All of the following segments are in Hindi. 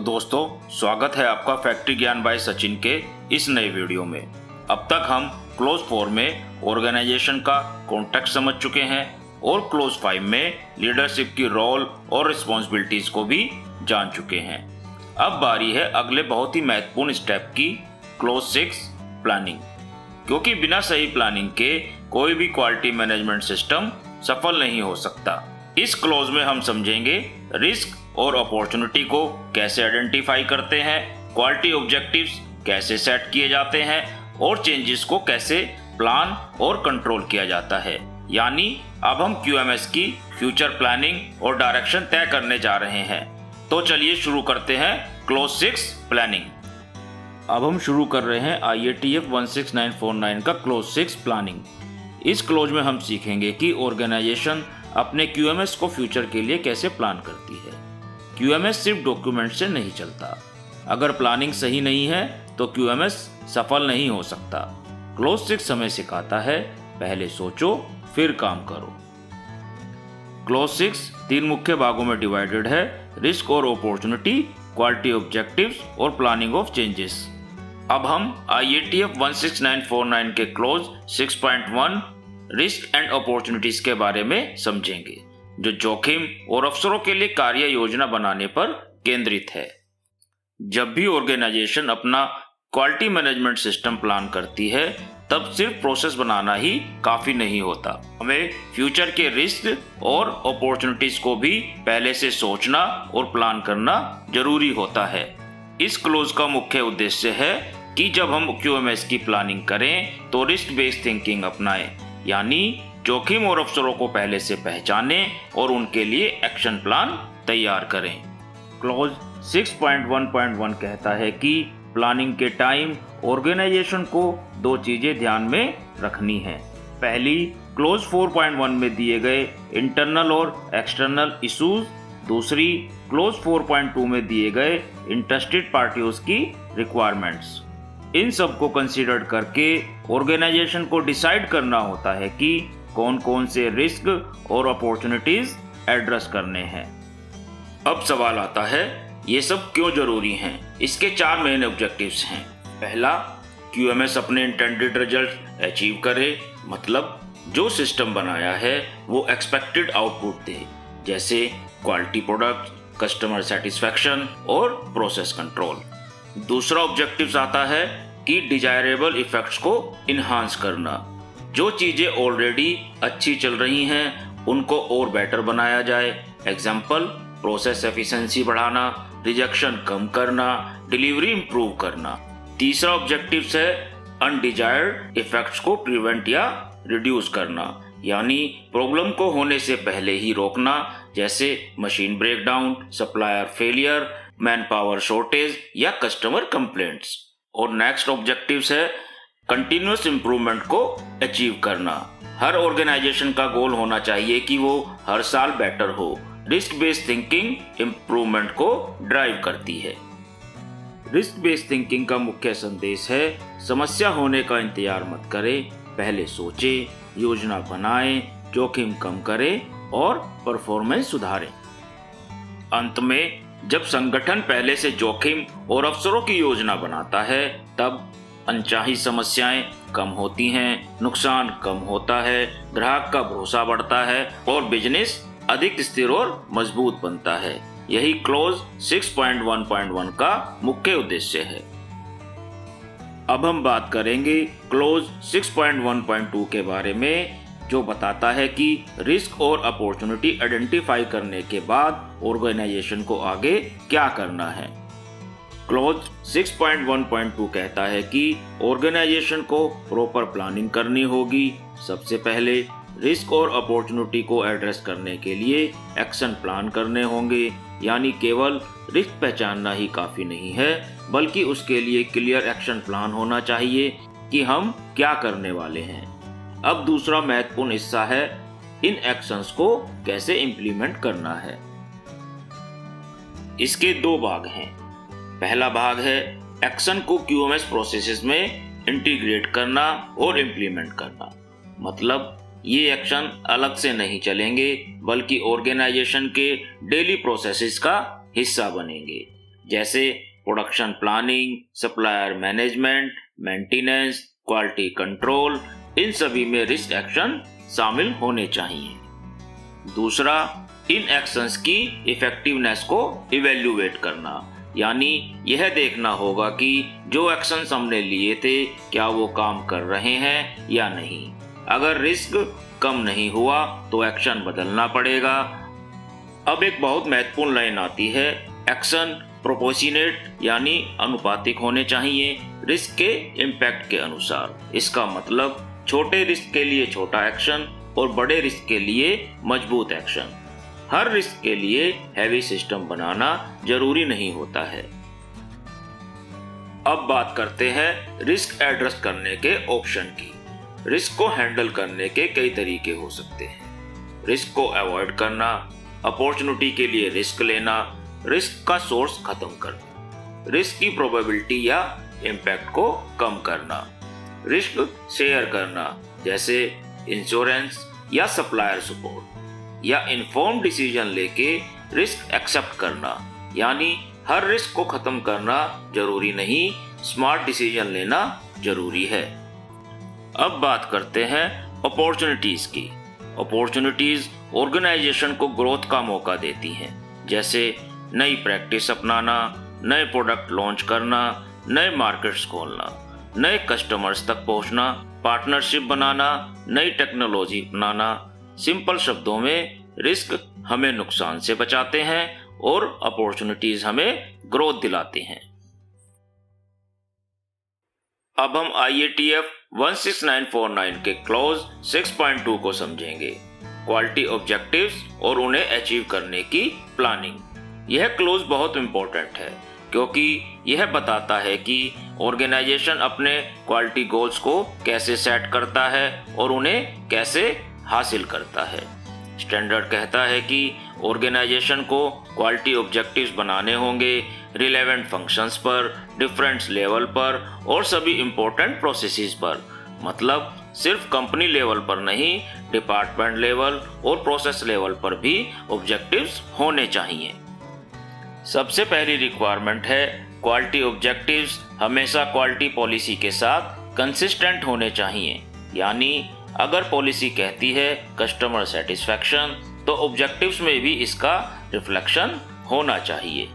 दोस्तों, स्वागत है आपका फैक्ट्री ज्ञान बाय सचिन के इस नए वीडियो में। अब तक हम क्लोज 4 में ऑर्गेनाइजेशन का कॉन्टेक्स्ट समझ चुके हैं और क्लोज 5 में लीडरशिप की रोल और रिस्पॉन्सिबिलिटीज को भी जान चुके हैं। अब बारी है अगले बहुत ही महत्वपूर्ण स्टेप की, क्लोज 6 प्लानिंग। क्योंकि बिना सही प्लानिंग के कोई भी क्वालिटी मैनेजमेंट सिस्टम सफल नहीं हो सकता। इस क्लोज में हम समझेंगे रिस्क और अपॉर्चुनिटी को कैसे आइडेंटिफाई करते हैं, क्वालिटी ऑब्जेक्टिव्स कैसे सेट किए जाते हैं और चेंजेस को कैसे प्लान और कंट्रोल किया जाता है। यानी अब हम QMS की फ्यूचर प्लानिंग और डायरेक्शन तय करने जा रहे हैं। तो चलिए शुरू करते हैं क्लोज 6 प्लानिंग। अब हम शुरू कर रहे हैं IATF 16949 का क्लोज 6 प्लानिंग। इस क्लोज में हम सीखेंगे कि ऑर्गेनाइजेशन अपने QMS को फ्यूचर के लिए कैसे प्लान करती है। QMS सिर्फ डॉक्यूमेंट से नहीं चलता। अगर प्लानिंग सही नहीं है तो QMS सफल नहीं हो सकता। क्लोज 6 हमें सिखाता है, पहले सोचो फिर काम करो। क्लोज 6 3 मुख्य भागों में डिवाइडेड है, रिस्क और अपॉर्चुनिटी, क्वालिटी ऑब्जेक्टिव्स और प्लानिंग ऑफ चेंजेस। अब हम IATF 16949 के क्लोज 6.1 रिस्क एंड अपॉर्चुनिटीज के बारे में समझेंगे, जो जोखिम और अवसरों के लिए कार्य योजना बनाने पर केंद्रित है। जब भी ऑर्गेनाइजेशन अपना क्वालिटी मैनेजमेंट सिस्टम प्लान करती है, तब सिर्फ प्रोसेस बनाना ही काफी नहीं होता। हमें फ्यूचर के रिस्क और अपॉर्चुनिटीज को भी पहले से सोचना और प्लान करना जरूरी होता है। इस क्लोज का मुख्य उद्देश्य है कि जब हम QMS की प्लानिंग करें तो रिस्क बेस्ड थिंकिंग अपनाएं, यानी जोखिम और अवसरों को पहले से पहचानें और उनके लिए एक्शन प्लान तैयार करें। क्लोज 6.1.1 कहता है कि प्लानिंग के टाइम ऑर्गेनाइजेशन को 2 चीजें ध्यान में रखनी है। पहली, क्लोज 4.1 में दिए गए इंटरनल और एक्सटर्नल इश्यूज। दूसरी, क्लोज 4.2 में दिए गए इंटरेस्टेड पार्टियों की रिक्वायरमेंट्स। इन सब को कंसीडर करके ऑर्गेनाइजेशन को डिसाइड करना होता है कि कौन कौन से रिस्क और अपॉर्चुनिटीज एड्रेस करने हैं। अब सवाल आता है, ये सब क्यों जरूरी हैं? इसके 4 मेन ऑब्जेक्टिव्स हैं। पहला, QMS अपने इंटेंडेड रिजल्ट अचीव करे, मतलब जो सिस्टम बनाया है वो एक्सपेक्टेड आउटपुट दे, जैसे क्वालिटी प्रोडक्ट, कस्टमर सेटिस्फैक्शन और प्रोसेस कंट्रोल। दूसरा ऑब्जेक्टिव आता है कि डिजायरेबल इफेक्ट्स को इन्हांस करना। जो चीजें ऑलरेडी अच्छी चल रही हैं उनको और बेटर बनाया जाए। एग्जाम्पल, प्रोसेस एफिशिएंसी बढ़ाना, रिजेक्शन कम करना, डिलीवरी इंप्रूव करना। तीसरा ऑब्जेक्टिव है अनडिजायर्ड इफेक्ट्स को प्रिवेंट या रिड्यूस करना, यानी प्रॉब्लम को होने से पहले ही रोकना, जैसे machine breakdown, supplier failure, man power shortage या कस्टमर कंप्लेंट्स। और नेक्स्ट ऑब्जेक्टिव है कंटिन्यूअस इंप्रूवमेंट को अचीव करना। हर ऑर्गेनाइजेशन का गोल होना चाहिए कि वो हर साल बेटर हो। रिस्क बेस्ड थिंकिंग इंप्रूवमेंट को ड्राइव करती है। रिस्क बेस्ड थिंकिंग का मुख्य संदेश है, समस्या होने का इंतजार मत करें, पहले सोचें, योजना बनाएं, जोखिम कम करें और परफॉर्मेंस सुधारें। अंत में जब संगठन पहले से जोखिम और अवसरों की योजना बनाता है, तब अनचाही समस्याएं कम होती हैं, नुकसान कम होता है, ग्राहक का भरोसा बढ़ता है और बिजनेस अधिक स्थिर और मजबूत बनता है। यही क्लोज 6.1.1 का मुख्य उद्देश्य है। अब हम बात करेंगे क्लोज 6.1.2 के बारे में, जो बताता है कि रिस्क और अपॉर्चुनिटी आइडेंटिफाई करने के बाद ऑर्गेनाइजेशन को आगे क्या करना है। क्लोज 6.1.2 कहता है कि ऑर्गेनाइजेशन को प्रॉपर प्लानिंग करनी होगी। सबसे पहले रिस्क और अपॉर्चुनिटी को एड्रेस करने के लिए एक्शन प्लान करने होंगे, यानी केवल रिस्क पहचानना ही काफी नहीं है, बल्कि उसके लिए क्लियर एक्शन प्लान होना चाहिए कि हम क्या करने वाले हैं। अब दूसरा महत्वपूर्ण हिस्सा है इन एक्शंस को कैसे इंप्लीमेंट करना है। इसके 2 भाग हैं। पहला भाग है एक्शन को QMS प्रोसेसेस में इंटीग्रेट करना और इंप्लीमेंट करना, मतलब ये एक्शन अलग से नहीं चलेंगे, बल्कि ऑर्गेनाइजेशन के डेली प्रोसेसेस का हिस्सा बनेंगे। जैसे production planning, supplier management, maintenance, quality control, इन सभी में रिस्क एक्शन शामिल होने चाहिए। दूसरा, इन एक्शंस की इफेक्टिवनेस को इवेल्युएट करना, यानी यह देखना होगा कि जो एक्शंस हमने लिए थे क्या वो काम कर रहे हैं या नहीं। अगर रिस्क कम नहीं हुआ तो एक्शन बदलना पड़ेगा। अब एक बहुत महत्वपूर्ण लाइन आती है, एक्शन प्रोपोर्शनेट यानी अनुपातिक होने चाहिए रिस्क के इम्पैक्ट के अनुसार। इसका मतलब छोटे रिस्क के लिए छोटा एक्शन और बड़े रिस्क के लिए मजबूत एक्शन। हर रिस्क के लिए हैवी सिस्टम बनाना जरूरी नहीं होता है। अब बात करते हैं रिस्क एड्रेस करने के ऑप्शन की। रिस्क को हैंडल करने के कई तरीके हो सकते हैं। रिस्क को अवॉइड करना, अपॉर्चुनिटी के लिए रिस्क लेना, रिस्क का सोर्स खत्म करना, रिस्क की प्रोबेबिलिटी या इम्पैक्ट को कम करना, रिस्क शेयर करना जैसे इंश्योरेंस या सप्लायर सपोर्ट, या इन्फॉर्म डिसीजन लेके रिस्क एक्सेप्ट करना, यानी हर रिस्क को खत्म करना जरूरी नहीं, स्मार्ट डिसीजन लेना जरूरी है। अब बात करते हैं अपॉर्चुनिटीज की। अपॉर्चुनिटीज ऑर्गेनाइजेशन को ग्रोथ का मौका देती हैं, जैसे नई प्रैक्टिस अपनाना, नए प्रोडक्ट लॉन्च करना, नए मार्केट्स खोलना, नए कस्टमर्स तक पहुंचना, पार्टनरशिप बनाना, नई टेक्नोलॉजी अपनाना। सिंपल शब्दों में रिस्क हमें नुकसान से बचाते हैं और अपॉर्चुनिटीज हमें ग्रोथ दिलाते हैं। अब हम IATF 16949 के क्लॉज 6.2 को समझेंगे, क्वालिटी ऑब्जेक्टिव्स और उन्हें अचीव करने की प्लानिंग। यह क्लॉज बहुत इंपॉर्टेंट है क्योंकि यह बताता है कि ऑर्गेनाइजेशन अपने क्वालिटी गोल्स को कैसे सेट करता है और उन्हें कैसे हासिल करता है। स्टैंडर्ड कहता है कि ऑर्गेनाइजेशन को क्वालिटी ऑब्जेक्टिव्स बनाने होंगे रिलेवेंट फंक्शंस पर, डिफरेंट लेवल पर और सभी इंपॉर्टेंट प्रोसेसेस पर। मतलब सिर्फ कंपनी लेवल पर नहीं, डिपार्टमेंट लेवल और प्रोसेस लेवल पर भी ऑब्जेक्टिव्स होने चाहिए। सबसे पहली रिक्वायरमेंट है क्वालिटी ऑब्जेक्टिव्स हमेशा क्वालिटी पॉलिसी के साथ कंसिस्टेंट होने चाहिए, यानी अगर पॉलिसी कहती है कस्टमर सेटिस्फैक्शन तो ऑब्जेक्टिव्स में भी इसका रिफ्लेक्शन होना चाहिए।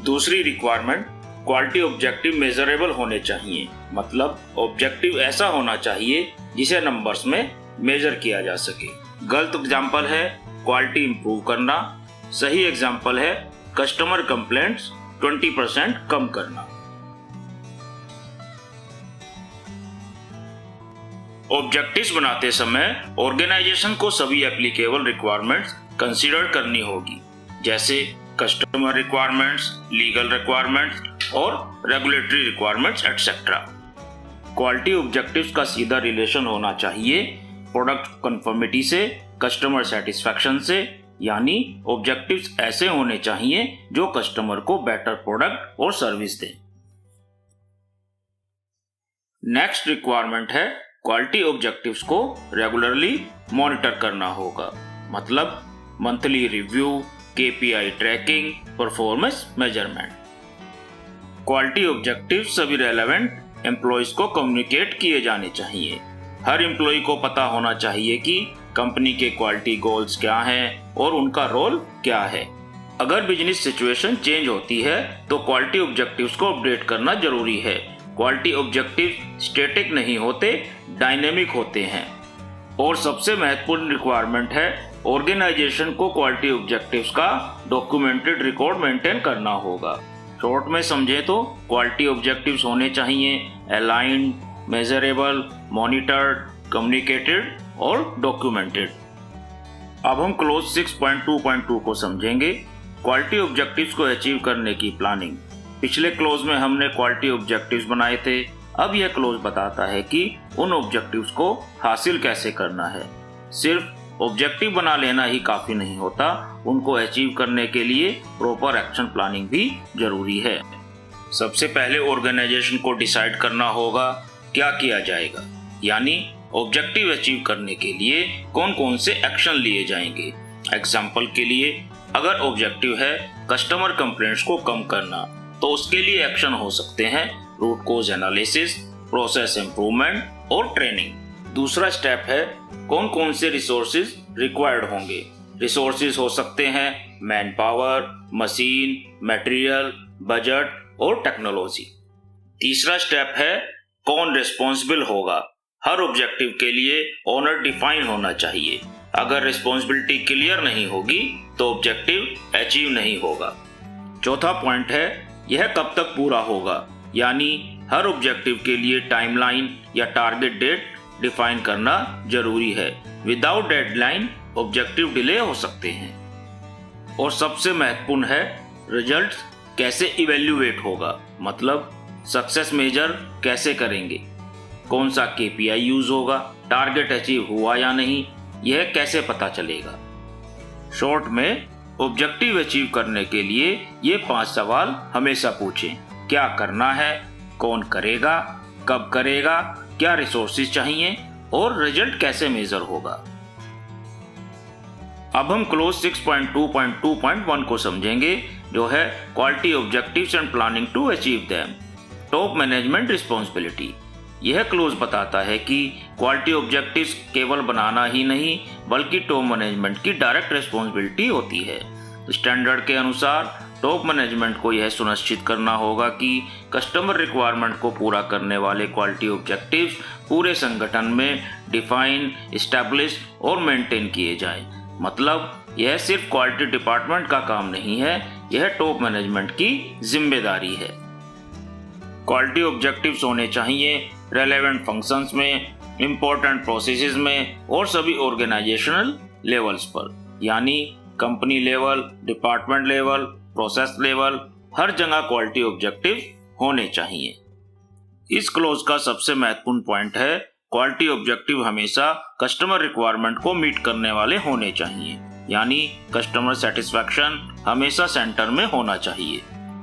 दूसरी रिक्वायरमेंट, क्वालिटी ऑब्जेक्टिव मेजरेबल होने चाहिए, मतलब ऑब्जेक्टिव ऐसा होना चाहिए जिसे नंबर्स में मेजर किया जा सके। गलत एग्जाम्पल है क्वालिटी इंप्रूव करना, सही एग्जाम्पल है कस्टमर कंप्लेंट्स 20% कम करना। ऑब्जेक्टिव्स बनाते समय ऑर्गेनाइजेशन को सभी एप्लीकेबल रिक्वायरमेंट्स कंसीडर करनी होगी, जैसे कस्टमर रिक्वायरमेंट्स, लीगल रिक्वायरमेंट्स और regulatory requirements etcetera. Quality objectives का सीधा रिलेशन होना चाहिए प्रोडक्ट कन्फर्मिटी से, कस्टमर सेटिस्फैक्शन से, यानी ऑब्जेक्टिव्स ऐसे होने चाहिए जो कस्टमर को बेटर प्रोडक्ट और सर्विस दें। नेक्स्ट रिक्वायरमेंट है क्वालिटी ऑब्जेक्टिव्स को रेगुलरली मॉनिटर करना होगा, मतलब monthly review, KPI tracking, performance measurement. Quality objectives सभी रेलेवेंट एम्प्लॉयज को कम्युनिकेट किए जाने चाहिए। हर एम्प्लॉय को पता होना चाहिए कि कंपनी के क्वालिटी गोल्स क्या हैं और उनका रोल क्या है। अगर बिजनेस सिचुएशन चेंज होती है तो क्वालिटी ऑब्जेक्टिव्स को अपडेट करना जरूरी है। क्वालिटी ऑब्जेक्टिव स्टैटिक नहीं होते, डायनेमिक होते हैं। और सबसे महत्वपूर्ण रिक्वायरमेंट है ऑर्गेनाइजेशन को क्वालिटी ऑब्जेक्टिव्स का डॉक्यूमेंटेड रिकॉर्ड मेंटेन करना होगा। शॉर्ट में समझे तो क्वालिटी ऑब्जेक्टिव्स होने चाहिए अलाइंड, मेजरेबल, मॉनिटर्ड, कम्युनिकेटेड और डॉक्यूमेंटेड। अब हम क्लॉज 6.2.2 को समझेंगे, क्वालिटी ऑब्जेक्टिव्स को अचीव करने की प्लानिंग। पिछले क्लॉज में हमने क्वालिटी ऑब्जेक्टिव्स बनाए थे, अब यह क्लॉज बताता है कि उन ऑब्जेक्टिव्स को हासिल कैसे करना है। सिर्फ ऑब्जेक्टिव बना लेना ही काफी नहीं होता, उनको अचीव करने के लिए प्रॉपर एक्शन प्लानिंग भी जरूरी है। सबसे पहले ऑर्गेनाइजेशन को डिसाइड करना होगा क्या किया जाएगा, यानी ऑब्जेक्टिव अचीव करने के लिए कौन कौन से एक्शन लिए जाएंगे। एग्जाम्पल के लिए अगर ऑब्जेक्टिव है कस्टमर कंप्लेंट्स को कम करना, तो उसके लिए एक्शन हो सकते हैं root cause analysis, process improvement और ट्रेनिंग। दूसरा स्टेप है कौन कौन से रिसोर्सेज रिक्वायर्ड होंगे। रिसोर्सेज हो सकते हैं man power, machine, material, budget और टेक्नोलॉजी। तीसरा स्टेप है कौन रिस्पॉन्सिबल होगा। हर ऑब्जेक्टिव के लिए ओनर डिफाइन होना चाहिए। अगर रिस्पॉन्सिबिलिटी क्लियर नहीं होगी तो ऑब्जेक्टिव अचीव नहीं होगा। चौथा पॉइंट है यह कब तक पूरा होगा, यानी हर ऑब्जेक्टिव के लिए टाइमलाइन या टारगेट डेट डिफाइन करना जरूरी है। विदाउट डेडलाइन ऑब्जेक्टिव डिले हो सकते हैं। और सबसे महत्वपूर्ण है रिजल्ट्स कैसे इवेल्युएट होगा, मतलब सक्सेस मेजर कैसे करेंगे, कौन सा KPI यूज होगा, टारगेट अचीव हुआ या नहीं, यह कैसे पता चलेगा। शॉर्ट में ऑब्जेक्टिव अचीव करने के लिए ये 5 सवाल हमेशा पूछें। क्या करना है, कौन करेगा, कब करेगा, क्या रिसोर्सेज चाहिए और रिजल्ट कैसे मेजर होगा। अब हम क्लोज 6.2.2.1 को समझेंगे, जो है quality objectives and planning to achieve them, top management responsibility. यह क्लोज बताता है कि क्वालिटी ऑब्जेक्टिव्स केवल बनाना ही नहीं बल्कि टॉप मैनेजमेंट की डायरेक्ट रिस्पॉन्सिबिलिटी होती है। स्टैंडर्ड के अनुसार टॉप मैनेजमेंट को यह सुनिश्चित करना होगा कि कस्टमर रिक्वायरमेंट को पूरा करने वाले क्वालिटी ऑब्जेक्टिव्स पूरे संगठन में डिफाइन, एस्टैब्लिश और मेंटेन किए जाएं। मतलब यह सिर्फ क्वालिटी डिपार्टमेंट का काम नहीं है, यह टॉप मैनेजमेंट की जिम्मेदारी है। क्वालिटी ऑब्जेक्टिव्स होने चाहिए रेलेवेंट फंक्शंस में, इम्पोर्टेंट प्रोसेसेस में और सभी ऑर्गेनाइजेशनल लेवल्स पर, यानी company level, department level, process level, हर जगह क्वालिटी ऑब्जेक्टिव होने चाहिए। इस क्लोज का सबसे महत्वपूर्ण पॉइंट है क्वालिटी ऑब्जेक्टिव हमेशा कस्टमर रिक्वायरमेंट को मीट करने वाले होने चाहिए, यानी कस्टमर सेटिस्फैक्शन हमेशा सेंटर में होना चाहिए।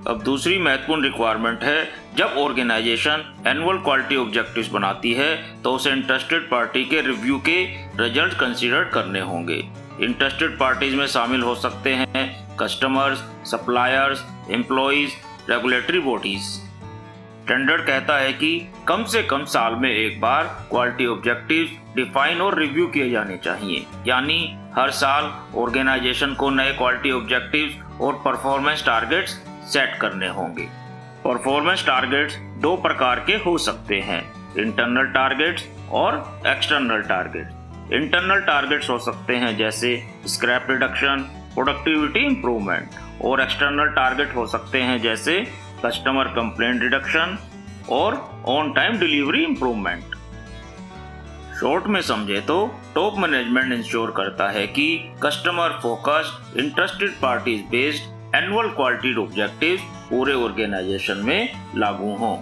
अब दूसरी महत्वपूर्ण रिक्वायरमेंट है जब ऑर्गेनाइजेशन एनुअल क्वालिटी ऑब्जेक्टिव्स बनाती है तो उसे इंटरेस्टेड पार्टी के रिव्यू के रिजल्ट कंसीडर करने होंगे। इंटरेस्टेड पार्टीज में शामिल हो सकते हैं customers, suppliers, employees, regulatory bodies. Standard कहता है कि कम से कम साल में एक बार क्वालिटी ऑब्जेक्टिव्स डिफाइन और रिव्यू किए जाने चाहिए, यानी हर साल ऑर्गेनाइजेशन को नए क्वालिटी ऑब्जेक्टिव्स और परफॉर्मेंस टारगेट्स सेट करने होंगे। परफॉर्मेंस टारगेट्स 2 प्रकार के हो सकते हैं, इंटरनल टारगेट्स और एक्सटर्नल टारगेट्स। इंटरनल टारगेट्स हो सकते हैं जैसे स्क्रैप रिडक्शन, प्रोडक्टिविटी इंप्रूवमेंट, और एक्सटर्नल टारगेट हो सकते हैं जैसे कस्टमर कंप्लेंट रिडक्शन और on time delivery improvement. Short में समझे तो टॉप मैनेजमेंट इंश्योर करता है कि customer focused, interested parties based annual quality objectives पूरे ऑर्गेनाइजेशन में लागू हों।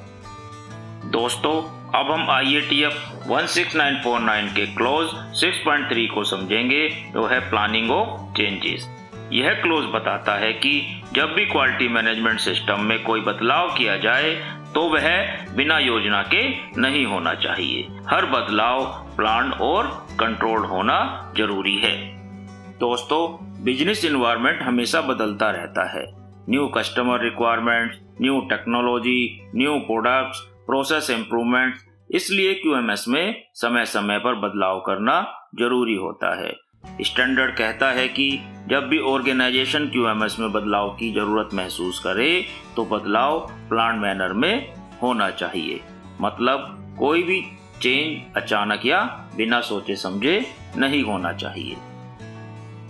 दोस्तों, अब हम IATF 16949 के क्लोज 6.3 को समझेंगे, जो है प्लानिंग ऑफ चेंजेस। यह क्लोज बताता है कि जब भी क्वालिटी मैनेजमेंट सिस्टम में कोई बदलाव किया जाए तो वह बिना योजना के नहीं होना चाहिए। हर बदलाव प्लान और कंट्रोल होना जरूरी है। दोस्तों, बिजनेस एनवायरनमेंट हमेशा बदलता रहता है। New customer requirements, new technology, new products, process improvements, इसलिए QMS में समय समय पर बदलाव करना जरूरी होता है। स्टैंडर्ड कहता है कि जब भी ऑर्गेनाइजेशन QMS में बदलाव की जरूरत महसूस करे तो बदलाव प्लान मैनर में होना चाहिए। मतलब कोई भी चेंज अचानक या बिना सोचे समझे नहीं होना चाहिए।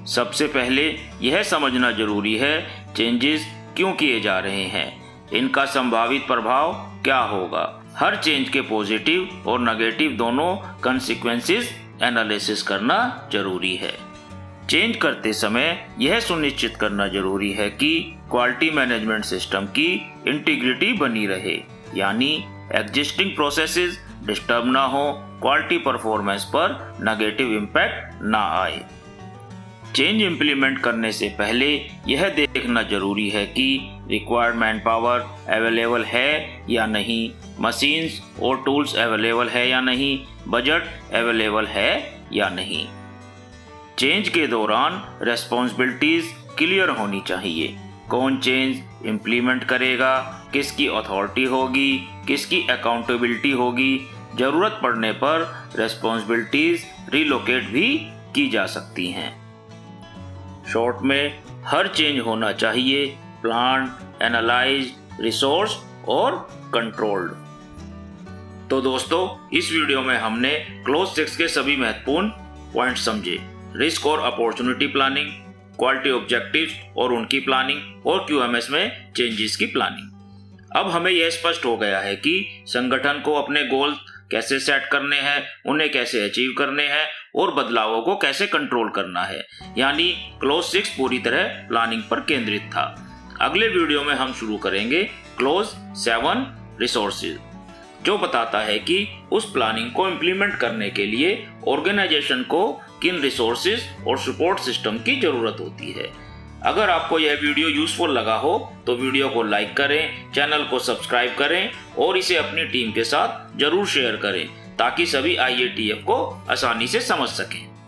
सबसे पहले यह समझना जरूरी है चेंजेस क्यों किए जा रहे हैं, इनका संभावित प्रभाव क्या होगा। हर चेंज के पॉजिटिव और नेगेटिव दोनों कॉन्सिक्वेंसेस एनालिसिस करना जरूरी है। चेंज करते समय यह सुनिश्चित करना जरूरी है कि क्वालिटी मैनेजमेंट सिस्टम की इंटीग्रिटी बनी रहे, यानी एग्जिस्टिंग प्रोसेसेस डिस्टर्ब ना हो, क्वालिटी परफॉर्मेंस पर नेगेटिव इम्पैक्ट ना आए। चेंज इंप्लीमेंट करने से पहले यह देखना जरूरी है कि रिक्वायर्ड मैन पावर अवेलेबल है या नहीं, मशीन्स और टूल्स अवेलेबल है या नहीं, बजट अवेलेबल है या नहीं। चेंज के दौरान रेस्पॉन्सिबिलिटीज क्लियर होनी चाहिए। कौन चेंज इम्प्लीमेंट करेगा, किसकी अथॉरिटी होगी, किसकी अकाउंटेबिलिटी होगी, जरूरत पड़ने पर रेस्पॉन्सिबिलिटीज रिलोकेट भी की जा सकती हैं। शॉर्ट में हर चेंज होना चाहिए प्लान, एनालाइज, रिसोर्स और कंट्रोल्ड। तो दोस्तों, इस वीडियो में हमने क्लोज 6 के सभी महत्वपूर्ण पॉइंट समझे। रिस्क और अपॉर्चुनिटी प्लानिंग, क्वालिटी ऑब्जेक्टिव्स और उनकी प्लानिंग, और QMS में चेंजेस की प्लानिंग। अब हमें यह स्पष्ट हो गया है कि संगठन को अपने गोल कैसे सेट करने हैं, उन्हें कैसे अचीव करने हैं और बदलावों को कैसे कंट्रोल करना है। यानी क्लोज 6 पूरी तरह प्लानिंग पर केंद्रित था। अगले वीडियो में हम शुरू करेंगे क्लोज 7 रिसोर्सेज, जो बताता है कि उस प्लानिंग को इम्प्लीमेंट करने के लिए ऑर्गेनाइजेशन को किन रिसोर्सेज और सपोर्ट सिस्टम की जरूरत होती है। अगर आपको यह वीडियो यूजफुल लगा हो तो वीडियो को लाइक करें, चैनल को सब्सक्राइब करें और इसे अपनी टीम के साथ जरूर शेयर करें ताकि सभी IATF को आसानी से समझ सकें।